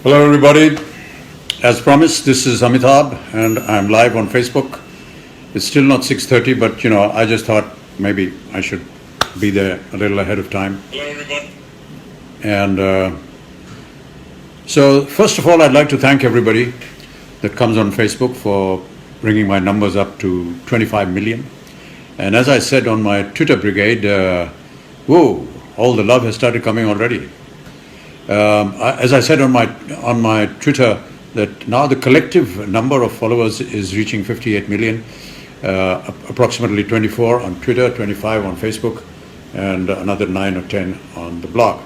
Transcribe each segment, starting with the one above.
Hello, everybody. As promised, this is Amitabh, and I'm live on Facebook. It's still not 6:30, but I just thought maybe I should be there a little ahead of time. Hello, everybody. And so, first of all, I'd like to thank everybody that comes on Facebook for bringing my numbers up to 25 million. And as I said on my Twitter brigade, whoa, all the love has started coming already. As I said on my Twitter, that now the collective number of followers is reaching 58 million, approximately 24 on Twitter, 25 on Facebook, and another 9 or 10 on the blog.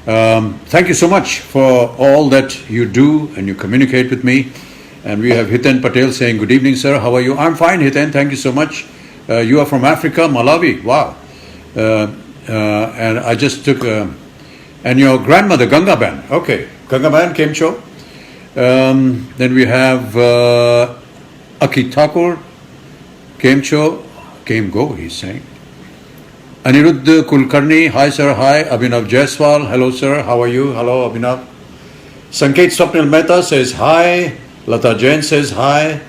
Thank you so much for all that you do and you communicate with me. And we have Hiten Patel saying, good evening, sir. How are you? I'm fine, Hiten. Thank you so much. You are from Africa, Malawi. Wow. And I just took... and your grandmother, Gangaban. Okay. Gangaban, came show. Then we have Aki Thakur, came show. Came go, he's saying. Aniruddha Kulkarni, hi sir, hi. Abhinav Jaiswal, hello sir, how are you? Hello Abhinav. Sanket Swapnil Mehta says hi. Lata Jain says hi.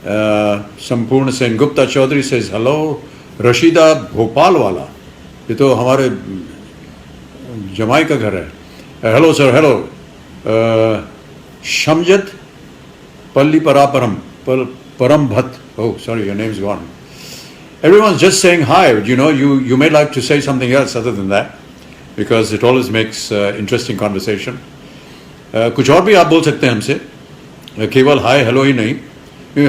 Sampurna Sen Gupta Chaudhary says hello. Rashida Bhopalwala, ये तो हमारे जमाई का घर है. Hello sir, hello. Shamjat Palli Paraparam Param Bhat. Oh, sorry, your name's gone. Everyone's just saying hi. You may like to say something else other than that, because it always makes interesting conversation. कुछ और भी आप बोल सकते हैं हमसे, केवल hi hello ही नहीं.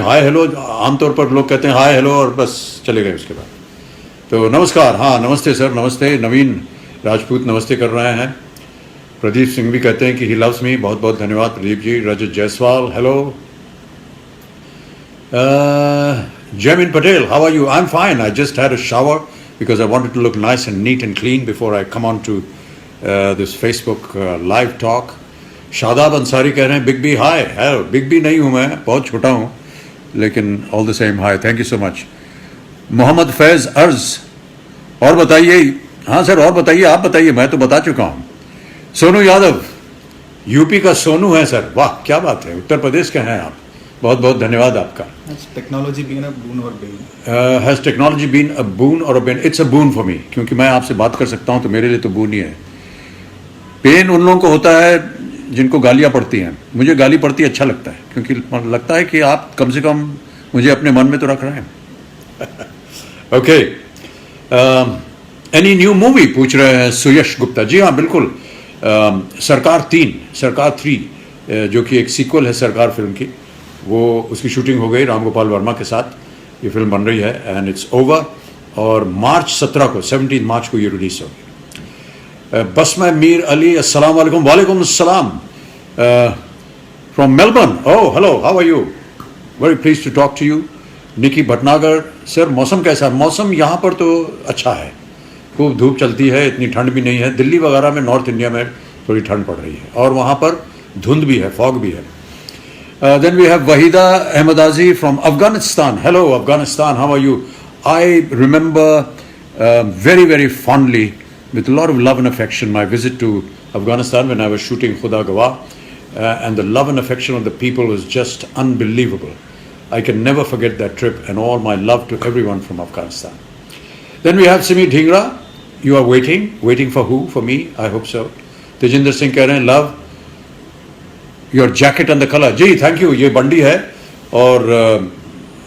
हाय हेलो आमतौर पर लोग कहते हैं हाय हेलो और बस चले गए उसके बाद. तो नमस्कार. हाँ, नमस्ते सर, नमस्ते. नवीन राजपूत नमस्ते कर रहे हैं. प्रदीप सिंह भी कहते हैं कि ही लव्स मी. बहुत बहुत धन्यवाद Pradeep ji. Rajat Jaiswal, hello. Jamin Patel, how are you? I'm fine. I just had a shower because I wanted to look nice and neat and clean before I come on to this Facebook live talk. Shadab Ansari कह रहे हैं big B hi. Big B नहीं हूँ मैं, बहुत छोटा हूँ, लेकिन all the same hi. Thank you so much. Mohammed Faiz अर्ज, और बताइए. हाँ सर, और बताइए. आप बताइए, मैं तो बता चुका हूँ. सोनू यादव, यूपी का सोनू है सर. वाह, क्या बात है. उत्तर प्रदेश के हैं आप. बहुत बहुत धन्यवाद आपका. Technology been a boon or bane. Has technology been a boon or a bane? It's a boon for me, क्योंकि मैं आपसे बात कर सकता हूँ तो मेरे लिए तो बून ही है. पेन उन लोगों को होता है जिनको गालियाँ पड़ती हैं. मुझे गाली पड़ती अच्छा लगता है, क्योंकि लगता है कि आप कम से कम मुझे अपने मन में तो रख रहे हैं. ओके. एनी न्यू मूवी पूछ रहे हैं सुयश गुप्ता. जी हाँ, बिल्कुल. सरकार 3, जो कि एक सीक्वल है सरकार फिल्म की, वो उसकी शूटिंग हो गई राम गोपाल वर्मा के साथ. ये फिल्म बन रही है एंड इट्स ओवर. और मार्च 17 को 17 मार्च को ये रिलीज होगी. बसमा मीर अली, अस्सलाम वालेकुम. वालेकुम अस्सलाम. From Melbourne. Oh hello, how are you? Very please to talk to you. Nikki Bhatnagar, sir मौसम कैसा है? मौसम यहाँ पर तो अच्छा है. खूब धूप चलती है, इतनी ठंड भी नहीं है. दिल्ली वगैरह में, नॉर्थ इंडिया में थोड़ी ठंड पड़ रही है, और वहाँ पर धुंध भी है, फॉग भी है. Then we have Wahida Ahmadazi from Afghanistan. Hello Afghanistan, how are you? I remember very very fondly, with a lot of love and affection, my visit to Afghanistan when I was shooting Khuda Gawah, and the love and affection of the people was just unbelievable. I can never forget that trip, and all my love to everyone from Afghanistan. Then we have Simi Dhingra. You are waiting for who? For me? I hope so. Tejinder Singh कह रहे हैं love your jacket and the color. Ji, thank you. ये बंडी है, और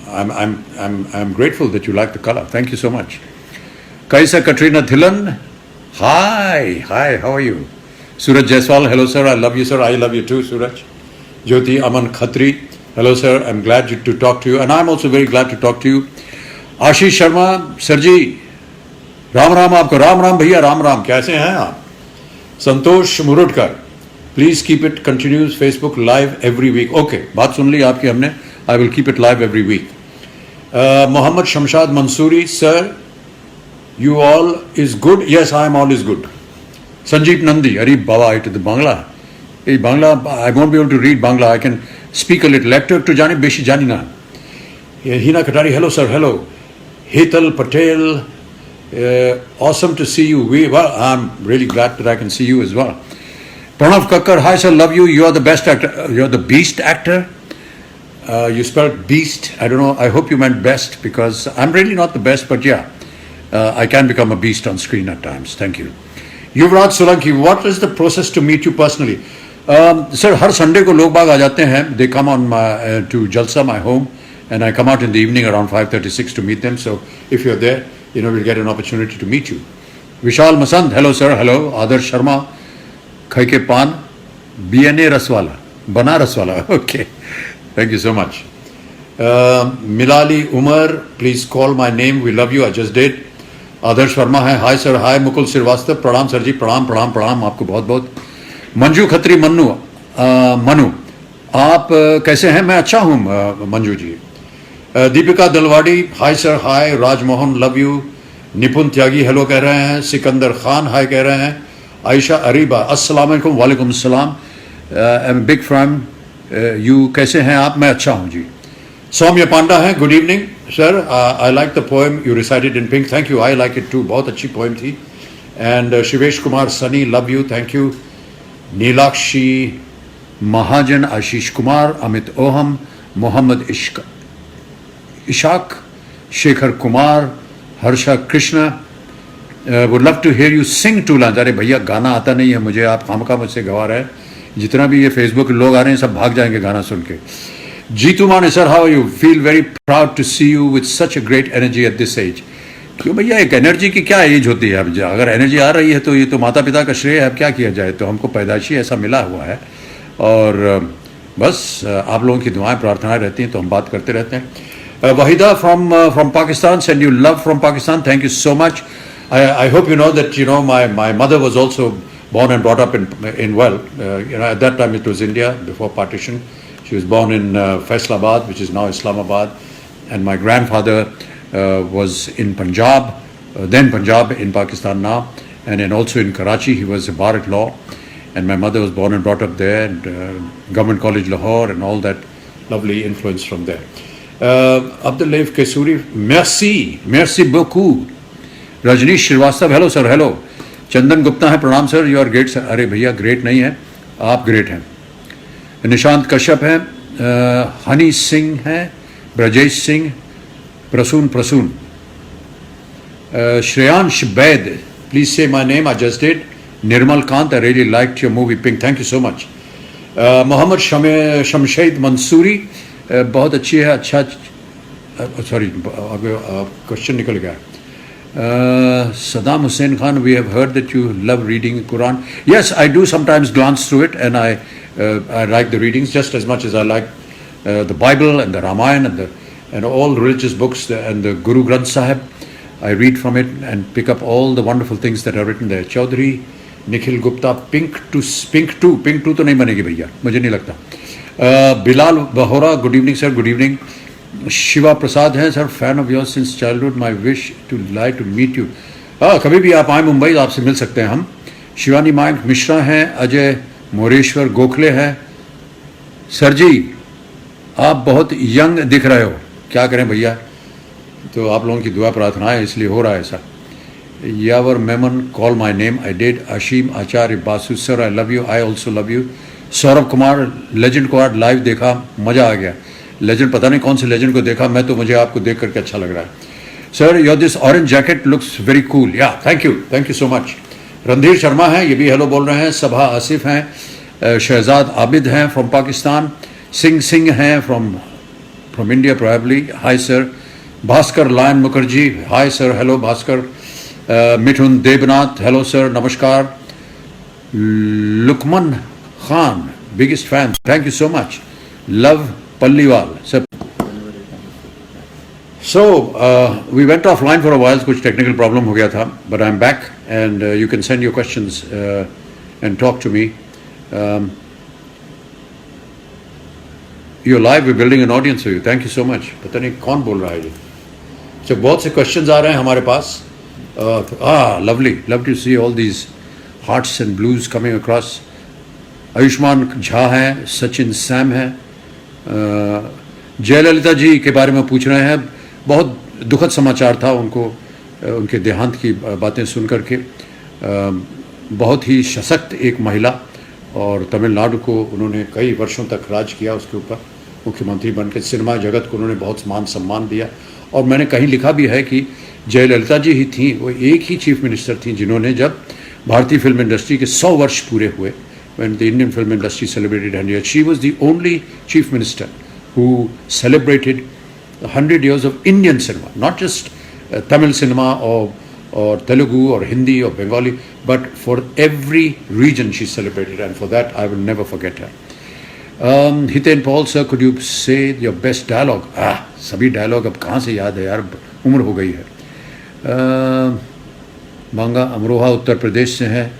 I'm grateful that you like the color. Thank you so much. Kaisa Katrina Thilan, hi, how are you? Suraj Jaiswal, hello sir, I love you sir. I love you too, Suraj. Jyoti Aman Khatri, hello sir, I'm glad to talk to you, and I'm also very glad to talk to you. Ashish Sharma, sir जी, राम राम आपको. राम राम भैया, राम राम. कैसे हैं आप? Santosh Murudkar, please keep it continues Facebook live every week. Okay, बात सुन ली आपकी हमने. I will keep it live every week. Mohammed Shamshad Mansuri, sir you all is good? Yes, I am all is good. Sanjeev Nandi, अरे बाबा, इट द बांग्ला. এই Bangla, I won't be able to read Bangla. I can speak a little. একটু জানি, বেশি জানি না. Hina Katari, hello sir, hello. Hital Patel, awesome to see you. Well, I'm really glad that I can see you as well. Pranav Kakkar, hi sir, love you. You are the best actor. You are the beast actor. You spelled beast. I don't know. I hope you meant best because I'm really not the best, but yeah, I can become a beast on screen at times. Thank you. Yuvraj Solanki, what is the process to meet you personally? Sir, her Sunday को लोग बाग आ जाते हैं. They come on to Jalsa, my home, and I come out in the evening around 5:36 to meet them. So if you're there, we'll get an opportunity to meet you. Vishal Masand, hello sir, hello. Adarsh Sharma, Khaike Pan, BNA Raswala, Bana Raswala. Okay, thank you so much. Milali Umar, please call my name. We love you. I just did. आदर्श वर्मा है, हाय sir, हाय मुकुल श्रीवास्तव, प्रणाम sir जी, प्रणाम प्रणाम प्रणाम आपको बहुत बहुत. मंजू खत्री मन्नू, मनु, आप कैसे हैं? मैं अच्छा हूँ Manju ji. Deepika Dalwadi, hi sir, hi. Rajmohan, love you. Nipun Tyagi hello कह रहे हैं. सिकंदर खान हाय कह रहे हैं. आयशा अरीबा, अस्सलाम वालेकुम. वालेकुम सलाम. Big fan. यू कैसे हैं आप? मैं अच्छा हूँ जी. सौम्य पांडा है, good evening sir. I like the poem you recited in Pink. Thank you, I like it too. बहुत अच्छी पोएम थी. And Shivesh Kumar Sunny, love you, thank you. Nilakshi Mahajan, Ashish Kumar, Amit Oham, Mohammad Ishaq, Shekhar Kumar, Harsha Krishna, would love to hear you sing two line. अरे भैया गाना आता नहीं है मुझे, आप खामखा मुझसे गवा रहे हैं. जितना भी ये फेसबुक के लोग आ रहे हैं सब भाग जाएंगे गाना सुन के. Jeetu Mane, sir how are you? Feel very proud to see you with such a great energy at this age. क्यों भैया, एक एनर्जी की क्या एज होती है? अब अगर एनर्जी आ रही है तो ये तो माता पिता का श्रेय है. अब क्या किया जाए, तो हमको पैदाइशी ऐसा मिला हुआ है. और बस आप लोगों की दुआएं प्रार्थनाएं रहती हैं तो हम बात करते रहते हैं. Waheeda from Pakistan, send you love from Pakistan. Thank you so much. I hope you know that my mother was also born and brought up in at that time it was India before partition. She was born in Faisalabad, which is now Islamabad, and my grandfather was in Punjab, then Punjab in Pakistan now, and then also in Karachi. He was a bar at law, and my mother was born and brought up there, and Government College Lahore, and all that lovely influence from there. Abdullaif Kesuri, merci beaucoup. Rajneesh Srivastava, hello sir, hello. Chandan Gupta है, प्रणाम sir, you are great sir. अरे भैया great नहीं है, आप great हैं. निशांत कश्यप है, हनी सिंह है, Brajesh Singh, Prasoon, Shreyansh Baid, please say my name, I just did. Nirmal Kant, I really liked your movie Pink, thank you so much. Mohammad Shamshed Mansoori, बहुत अच्छी है. अच्छा, सॉरी क्वेश्चन निकल गया. Saddam Hussain Khan, we have heard that you love reading Quran. Yes, I do sometimes glance through it, and I like the readings just as much as I like the Bible and the Ramayana and all religious books and the Guru Granth Sahib. I read from it and pick up all the wonderful things that are written there. Chaudhary Nikhil Gupta, pink two तो नहीं बनेगी भैया, मुझे नहीं लगता. Bilal Bahora, good evening sir, good evening. Shiva Prasad है, sir fan of your since childhood, my wish to like to meet you. कभी भी आप आए मुंबई, आपसे मिल सकते हैं हम. शिवानी माइक मिश्रा हैं, अजय मोरेश्वर गोखले हैं. सर जी आप बहुत यंग दिख रहे हो. क्या करें भैया, तो आप लोगों की दुआ प्रार्थना है इसलिए हो रहा है ऐसा. Yawar Memon, call my name, I did. Ashim Acharya Basu, sir I love you, I also love you. Saurabh Kumar, legend को आज लाइव देखा, मज़ा आ गया. लेजेंड पता नहीं कौन से लेजेंड को देखा, मैं तो मुझे आपको देख करके अच्छा लग रहा है. Sir your this orange jacket looks very cool. Yeah thank you so much. Randhir Sharma हैं, ये भी हेलो बोल रहे हैं. सभा आसिफ हैं, शहजाद आबिद हैं फ्रॉम पाकिस्तान. सिंह हैं from India probably. Hi sir. Bhaskar lion Mukherjee, hi sir, hello Bhaskar. Mithun Devnath, hello sir, नमस्कार. Lukman Khan, biggest fan, thank you so much. Love Palliwal. So we went offline for a while, कुछ technical problem हो गया था, but I'm back and you can send your questions and talk to me. You're live, we're building an audience for you. Thank you so much. पता नहीं कौन बोल रहा है ये. So बहुत से questions आ रहे हैं हमारे पास. Lovely to see all these hearts and blues coming across. Ayushman Jha हैं, सचिन सैम हैं. जयललिता जी के बारे में पूछ रहे हैं. बहुत दुखद समाचार था उनको, उनके देहांत की बातें सुन करके. बहुत ही सशक्त एक महिला और तमिलनाडु को उन्होंने कई वर्षों तक राज किया, उसके ऊपर मुख्यमंत्री बनकर सिनेमा जगत को उन्होंने बहुत मान सम्मान दिया। और मैंने कहीं लिखा भी है कि जयललिता जी ही थी, वो एक ही चीफ मिनिस्टर थी जिन्होंने, जब भारतीय फिल्म इंडस्ट्री के 100 वर्ष पूरे हुए, when the Indian film industry celebrated 100 years, she was the only chief minister who celebrated 100 years of Indian cinema, not just Tamil cinema or Telugu or Hindi or Bengali, but for every region she celebrated, and for that I will never forget her. Hiten Paul sir, could you say your best dialogue? सभी dialogue अब कहाँ से याद है यार, उम्र हो गई है। बांगा अमरोहा उत्तर प्रदेश से हैं,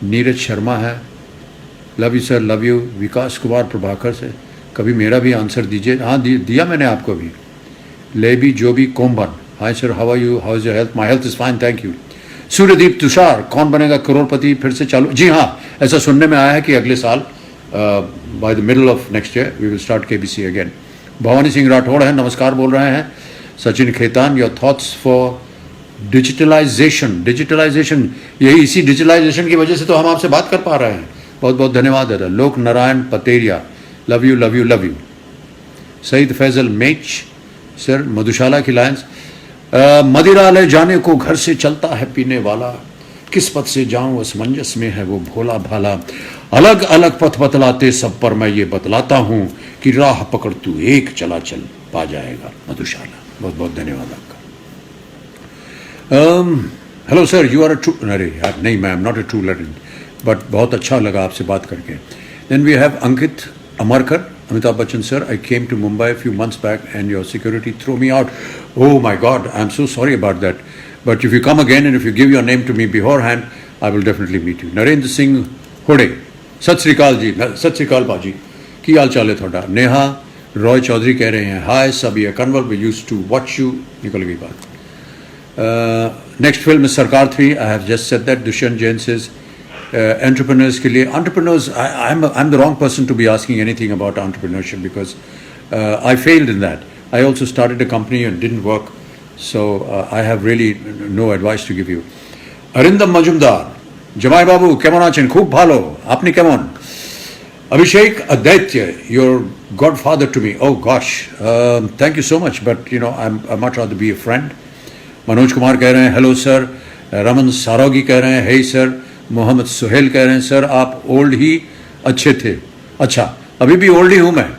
नीरज शर्मा है, love you sir, love you. Vikas Kumar Prabhakar से, कभी मेरा भी आंसर दीजिए। हाँ दिया मैंने आपको अभी। Lebi Joby Komban, hi sir, how are you, how is your health? My health is fine, thank you. Suryadeep Tushar, Kaun Banega करोड़पति फिर से चालू? जी हाँ, ऐसा सुनने में आया है कि अगले साल by the middle of next year we will start KBC again. Bhawani Singh Rathore है, नमस्कार बोल रहे हैं। Sachin Khetan, your thoughts for digitalisation, यही इसी डिजिटलाइजेशन की वजह से तो हम आपसे बात कर पा रहे हैं। बहुत बहुत धन्यवाद दादा। Lok Narayan Pateria, love you love you love you. Syed Faizal मेच सर, मधुशाला की लायंस, मदिरालय जाने को घर से चलता है पीने वाला, किस पथ से जाऊं असमंजस में है वो भोला भाला, अलग अलग पथ बतलाते सब पर मैं ये बतलाता हूं कि राह पकड़ तू एक चला चल पा जाएगा मधुशाला। बहुत बहुत धन्यवाद आपका। Hello sir, you are a true, अरे यार नहीं, मैं am not a true legend, but बहुत अच्छा लगा आपसे बात करके। Then we have Ankit Amarkar, Amitabh Bachchan sir, I came to Mumbai few months back and your security throw me out. Oh my god, I am so sorry about that, but if you come again and if you give your name to me before hand, I will definitely meet you. Narendra Singh Hode, सत श्रीकाल जी, सत श्रीकाल बाजी, की हाल चाल है थोड़ा। नेहा रॉय चौधरी कह रहे हैं हाय सभी कन्वर्ल, we used to watch you, निकल गई बात। Next film Sarkar 3, I have just said that. Dushyant Jain says entrepreneurs के लिए, entrepreneurs, I'm the wrong person to be asking anything about entrepreneurship because I failed in that. I also started a company and didn't work, so I have really no advice to give you. Arindam Majumdar, Jamai Babu, kemon achen? Khub bhalo, apni kemon? Abhishek Aditya, your godfather to me. Oh gosh, thank you so much, but you know I'd much rather be a friend. Manoj Kumar कह रहे हैं hello sir. Raman सारोगी कह रहे हैं हे sir. Mohammad Suhail कह रहे हैं sir आप ओल्ड ही अच्छे थे। अच्छा, अभी भी ओल्ड ही हूँ मैं,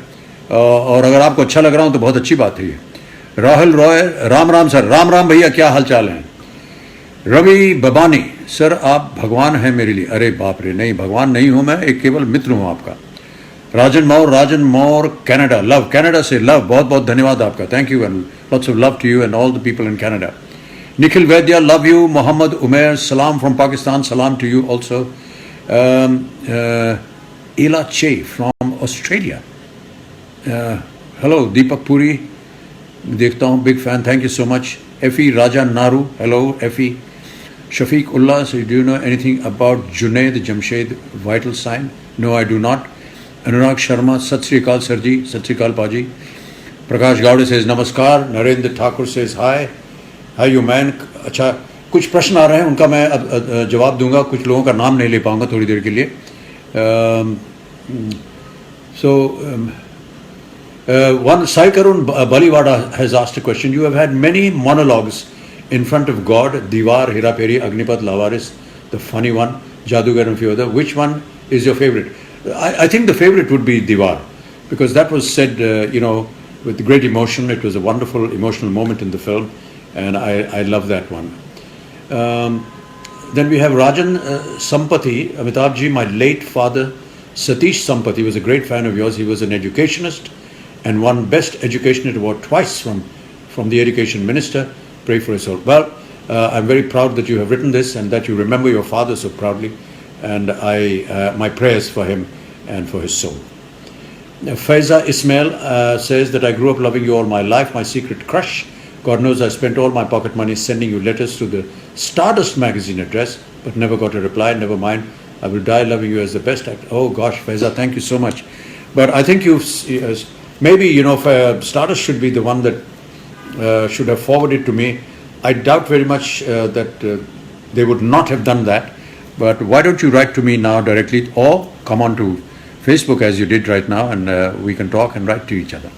और अगर आपको अच्छा लग रहा हूँ तो बहुत अच्छी बात है ये। राहुल रॉय, राम राम सर। राम राम भैया, क्या हाल चाल है? रवि बबानी सर, आप भगवान हैं मेरे लिए। अरे बाप रे, नहीं भगवान नहीं हूँ मैं, एक केवल मित्र हूँ आपका। Rajan Maur Canada, love Canada से लव, बहुत बहुत धन्यवाद आपका, thank you and lots of love to you and all the people in Canada. Nikhil Vaidya, love you. Mohammed Umair, salam from Pakistan, salam to you also. Ela Che from Australia. Hello, Deepak Puri, देखता हूँ, big fan, thank you so much. Effie Raja Naru, hello Effie. Shafiq Ullah, so do you know anything about Junaid Jamshed vital sign? No, I do not. Anurag Sharma, Sat Sri Akal Sir ji, Sat Sri Akal Paji. Prakash Gowde says Namaskar. Narendra Thakur says hi. Hi you man. अच्छा, कुछ प्रश्न आ रहे हैं, उनका मैं अब जवाब दूंगा, कुछ लोगों का नाम नहीं ले पाऊंगा थोड़ी देर के लिए। So one Sai Karun Baliwada has asked a question, you have had many monologues in front of god, Deewar, Hera Pheri, Agneepath, Laawaris, the funny one, Jadugar and few other, which one is your favourite? I think the favorite would be Diwar, because that was said with great emotion. It was a wonderful emotional moment in the film, and I love that one. Then we have Rajan Sampati, Amitabh ji, my late father Satish Sampati was a great fan of yours. He was an educationist and won Best Educationist Award twice from the Education Minister. Pray for his soul. Well, I'm very proud that you have written this and that you remember your father so proudly, and my prayers for him and for his soul. Faiza Ismail says that I grew up loving you all my life, my secret crush. God knows I spent all my pocket money sending you letters to the Stardust magazine address, but never got a reply. Never mind. I will die loving you as the best actor. Oh gosh, Faiza, thank you so much. But I think maybe, Stardust should be the one that should have forwarded to me. I doubt very much that they would not have done that. But why don't you write to me now directly, or come on to Facebook as you did right now, and we can talk and write to each other.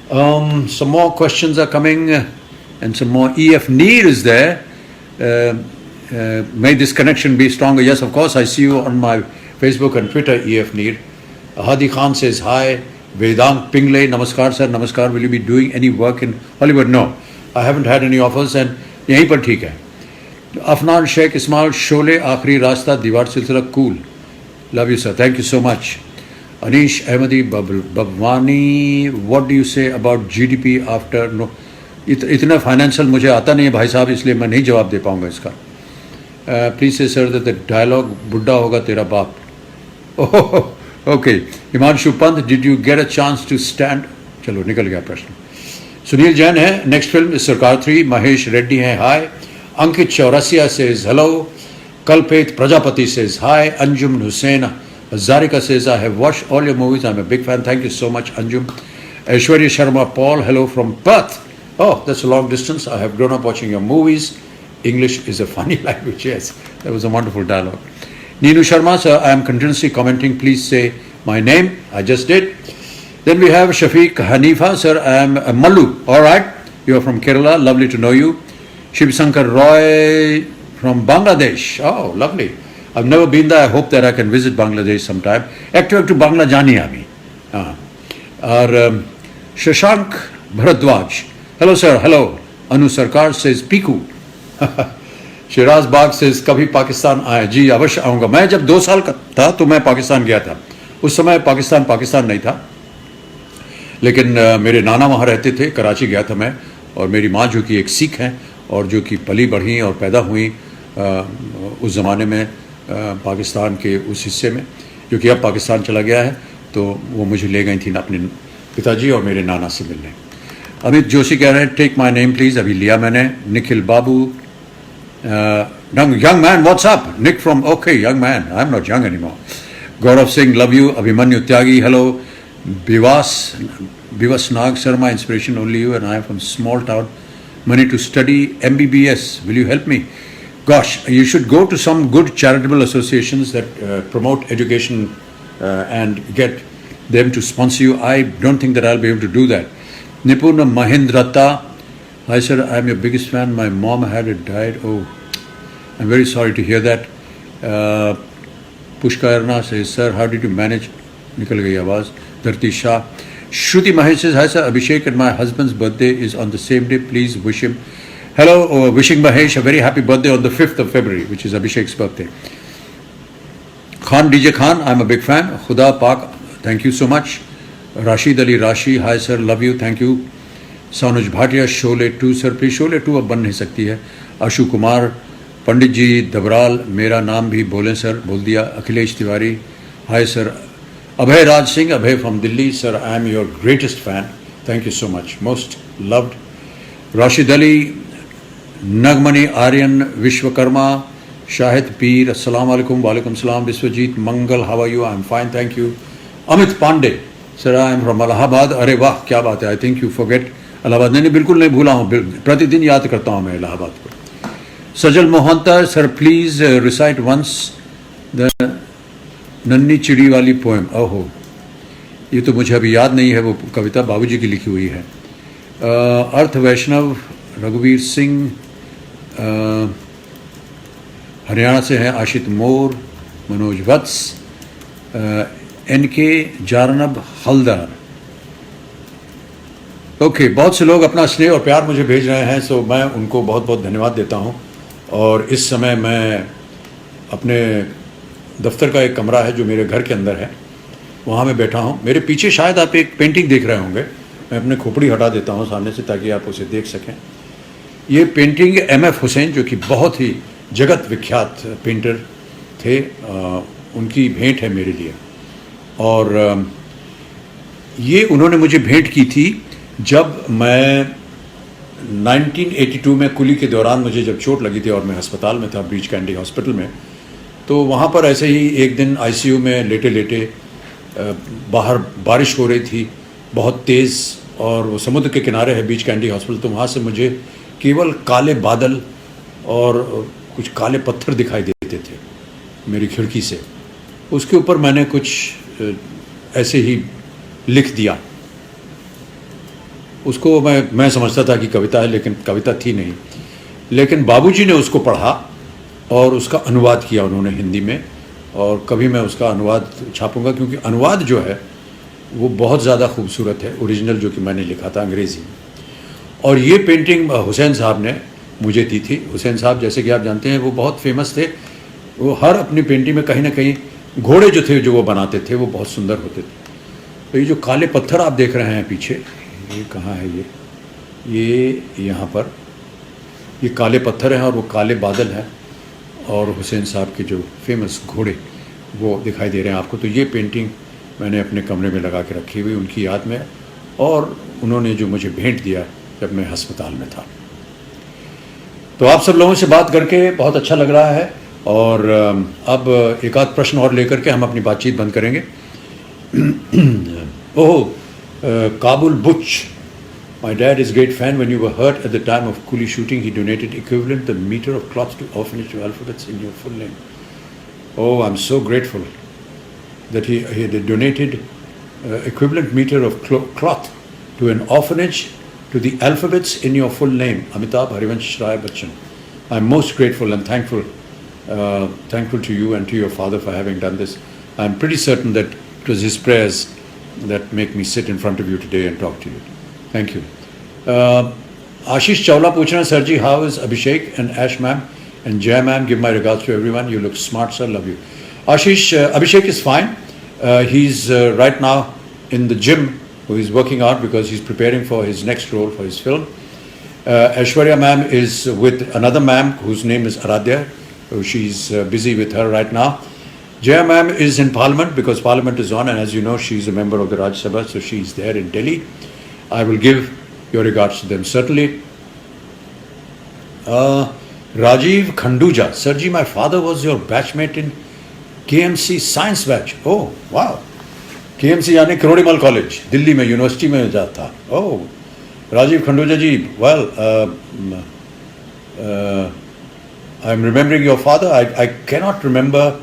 Some more questions are coming, and some more. EF Neer is there. May this connection be stronger. Yes, of course, I see you on my Facebook and Twitter, EF Neer. Hadi Khan says hi. Vedant Pingle, namaskar sir, namaskar. Will you be doing any work in Hollywood? No, I haven't had any offers, and yahin par theek hai. Afnan Sheikh Ismail, Sholay, Aakhri Rasta, Diwar Silsila, cool. Love you, sir. Thank you so much. Anish Ahmadi Babwani, what do you say about GDP after? No, इतना financial मुझे आता नहीं है भाई साहब, इसलिए मैं नहीं जवाब दे पाऊंगा इसका. प्लीज से सर द डायलॉग बुड्ढा होगा तेरा बाप. Okay. Himanshu Pant, did you get a chance to stand? चलो निकल गया प्रश्न. सुनील जैन है. नेक्स्ट फिल्म इज सरकार 3. महेश रेड्डी है. Hi. Ankit Chaurasia says hello. Kalpet Prajapati says hi. Anjum Hussain Zarika says, I have watched all your movies. I'm a big fan. Thank you so much, Anjum. Aishwarya Sharma Paul, hello from Perth. Oh, that's a long distance. I have grown up watching your movies. English is a funny language. Yes, that was a wonderful dialogue. Neenu Sharma, sir, I am continuously commenting. Please say my name. I just did. Then we have Shafiq Hanifa, sir. I am Mallu. All right. You are from Kerala. Lovely to know you. Shiv Shankar Roy from Bangladesh. Oh, lovely. I've never been there. I hope that I can visit Bangladesh sometime. Ektu Bangla jani ami. Or Shashank Bharadwaj. Hello sir, hello. Anu Sarkar says Piku. Shiraz Bagh says कभी पाकिस्तान आए. जी अवश्य आऊँगा. मैं जब 2 साल का था तो मैं पाकिस्तान गया था. उस समय पाकिस्तान नहीं था, लेकिन मेरे नाना वहाँ रहते थे. कराची गया था मैं, और मेरी माँ जो कि एक सिख हैं और जो कि पली बढ़ी और पैदा हुई उस ज़माने में पाकिस्तान के उस हिस्से में, जो कि अब पाकिस्तान चला गया है, तो वो मुझे ले गई थी ना अपने पिताजी और मेरे नाना से मिलने. अमित जोशी कह रहे हैं टेक माय नेम प्लीज़. अभी लिया मैंने. Nikhil Babu, young man what's up. Nick from okay young man, I am not young anymore. Gaurav Singh love you. Abhimanyu Tyagi hello. Bivas Nag Sharma inspiration only you and I am from small town. Money to study MBBS. Will you help me? Gosh, you should go to some good charitable associations that promote education and get them to sponsor you. I don't think that I'll be able to do that. Nipuna Mahendrata. Hi sir, I'm your biggest fan. My mom had died. Oh, I'm very sorry to hear that. Pushkarna says, sir, how did you manage? Nikal gayi awaaz. Dharti Shah. Shruti Mahesh says, hi sir, Abhishek and my husband's birthday is on the same day. Please wish him. Hello, wishing Mahesh a very happy birthday on the 5th of February, which is Abhishek's birthday. Khan DJ Khan, I'm a big fan. Khuda Pak, thank you so much. Rashid Ali Rashi, hi sir, love you, thank you. Sanuj Bhatia, Sholay 2 sir, please Sholay 2 अब बन नहीं सकती है. आशु कुमार, पंडित जी दबराल, मेरा नाम भी बोलें sir, बोल दिया. Akhilesh Tiwari, hi sir. Abhay Raj Singh, Abhay from Delhi, sir, I am your greatest fan. Thank you so much. Most loved. Rashid Ali, Nagmani Aryan, Vishwakarma, Shahid Peer, Assalamu alaikum, wa alaikum salam. Biswajit Mangal, how are you? I am fine, thank you. Amit Pandey, sir, I am from Allahabad. अरे वाह क्या बात है. I think you forget Allahabad. नहीं बिल्कुल नहीं भूला हूँ, प्रतिदिन याद करता हूँ मैं इलाहाबाद को. Sajal Mohanta, sir, please recite once the नन्नी चिड़ी वाली पोएम. ओहो, ये तो मुझे अभी याद नहीं है. वो कविता बाबूजी की लिखी हुई है. अर्थ वैष्णव, रघुवीर सिंह, हरियाणा से हैं. आशित मोर, मनोज वत्स, एनके जारनब हल्दर. ओके, बहुत से लोग अपना स्नेह और प्यार मुझे भेज रहे हैं, सो मैं उनको बहुत बहुत धन्यवाद देता हूँ. और इस समय मैं अपने दफ्तर का एक कमरा है जो मेरे घर के अंदर है, वहाँ मैं बैठा हूँ. मेरे पीछे शायद आप एक पेंटिंग देख रहे होंगे. मैं अपने खोपड़ी हटा देता हूँ सामने से ताकि आप उसे देख सकें. ये पेंटिंग M.F. हुसैन, जो कि बहुत ही जगत विख्यात पेंटर थे, उनकी भेंट है मेरे लिए. और ये उन्होंने मुझे भेंट की थी जब मैं 1982 में कुली के दौरान मुझे जब चोट लगी थी और मैं अस्पताल में था, ब्रीच कैंडी हॉस्पिटल में. तो वहाँ पर ऐसे ही एक दिन आईसीयू में लेटे लेटे बाहर बारिश हो रही थी बहुत तेज़, और वो समुद्र के किनारे है बीच कैंडी हॉस्पिटल. तो वहाँ से मुझे केवल काले बादल और कुछ काले पत्थर दिखाई देते थे मेरी खिड़की से. उसके ऊपर मैंने कुछ ऐसे ही लिख दिया। उसको मैं समझता था कि कविता है, लेकिन कविता थी नहीं। लेकिन बाबूजी ने उसको पढ़ा और उसका अनुवाद किया उन्होंने हिंदी में, और कभी मैं उसका अनुवाद छापूंगा, क्योंकि अनुवाद जो है वो बहुत ज़्यादा खूबसूरत है, ओरिजिनल जो कि मैंने लिखा था अंग्रेज़ी में। और ये पेंटिंग हुसैन साहब ने मुझे दी थी। हुसैन साहब, जैसे कि आप जानते हैं, वो बहुत फेमस थे। वो हर अपनी पेंटिंग में कहीं ना कहीं घोड़े जो थे, जो वो बनाते थे, वो बहुत सुंदर होते थे। तो ये जो काले पत्थर आप देख रहे हैं पीछे, ये कहाँ है? ये यहाँ पर ये काले पत्थर हैं और वो काले बादल हैं, और हुसैन साहब के जो फेमस घोड़े वो दिखाई दे रहे हैं आपको। तो ये पेंटिंग मैंने अपने कमरे में लगा के रखी हुई उनकी याद में, और उन्होंने जो मुझे भेंट दिया जब मैं अस्पताल में था। तो आप सब लोगों से बात करके बहुत अच्छा लग रहा है, और अब एक आध प्रश्न और लेकर के हम अपनी बातचीत बंद करेंगे। ओह, Kabul Butch, my dad is a great fan. When you were hurt at the time of Coolie shooting, he donated equivalent the meter of cloth to orphanage to alphabets in your full name. Oh, I'm so grateful that he donated equivalent meter of cloth to an orphanage to the alphabets in your full name, Amitabh Harivansh Rai Bachchan. I'm most grateful and thankful to you and to your father for having done this. I'm pretty certain that it was his prayers that make me sit in front of you today and talk to you. Thank you. Ashish Chawla पूछ रहे हैं, sir ji, how is Abhishek and Ash ma'am and Jay ma'am? Give my regards to everyone. You look smart, sir. Love you. Ashish, Abhishek is fine. He's right now in the gym. He's working out because he's preparing for his next role for his film. Aishwarya ma'am is with another ma'am whose name is Aradhya. She's busy with her right now. Jaya ma'am is in Parliament because Parliament is on, and as you know, she's a member of the Rajya Sabha, so she's there in Delhi. I will give your regards to them, certainly. Rajiv Khanduja, sir ji, my father was your batchmate in KMC Science Batch. Oh, wow. KMC यानी Kirori Mal college, Delhi में university में जाता था. Oh, Rajiv Khanduja ji, well, I'm remembering your father. I cannot remember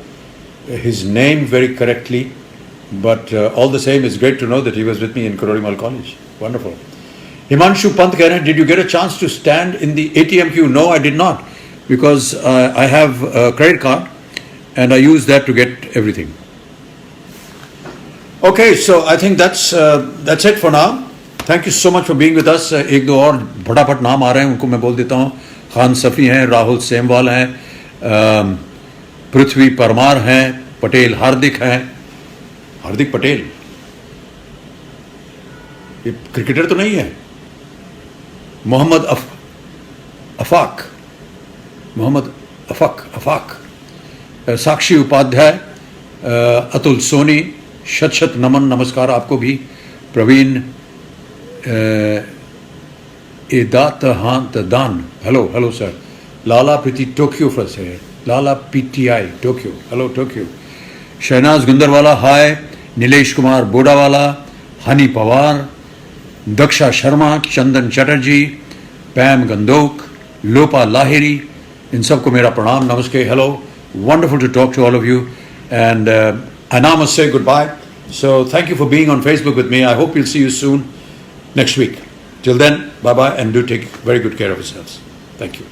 his name very correctly, but all the same, it's great to know that he was with me in Kororimal College. Wonderful. Himanshu Pant keh rahe hain, did you get a chance to stand in the ATM queue? No, I did not, because I have a credit card and I use that to get everything. Okay, so I think that's it for now. Thank you so much for being with us. एक दो और फटाफट नाम आ रहे हैं, उनको मैं बोल देता हूँ. खान सफ़ी हैं, राहुल सेमवाल हैं, पृथ्वी परमार हैं, पटेल हार्दिक हैं. हार्दिक पटेल ये क्रिकेटर तो नहीं है. मोहम्मद अफाक, साक्षी उपाध्याय, अतुल सोनी, शत नमन, नमस्कार आपको भी. Praveen Dan, hello sir. Lala Preeti Tokyo first है, Lala PTI Tokyo, hello Tokyo. Shahnaz Gundarwala, hi. Nilesh Kumar Bodawala, Honey Pawar, Daksha Sharma, Chandan Chatterjee, Pam Gandok, Lopa Lahiri, इन सबको मेरा प्रणाम, नमस्ते, hello. Wonderful to talk to all of you, and I now must say goodbye. So thank you for being on Facebook with me. I hope we'll see you soon next week. Till then, bye bye, and do take very good care of yourselves. Thank you.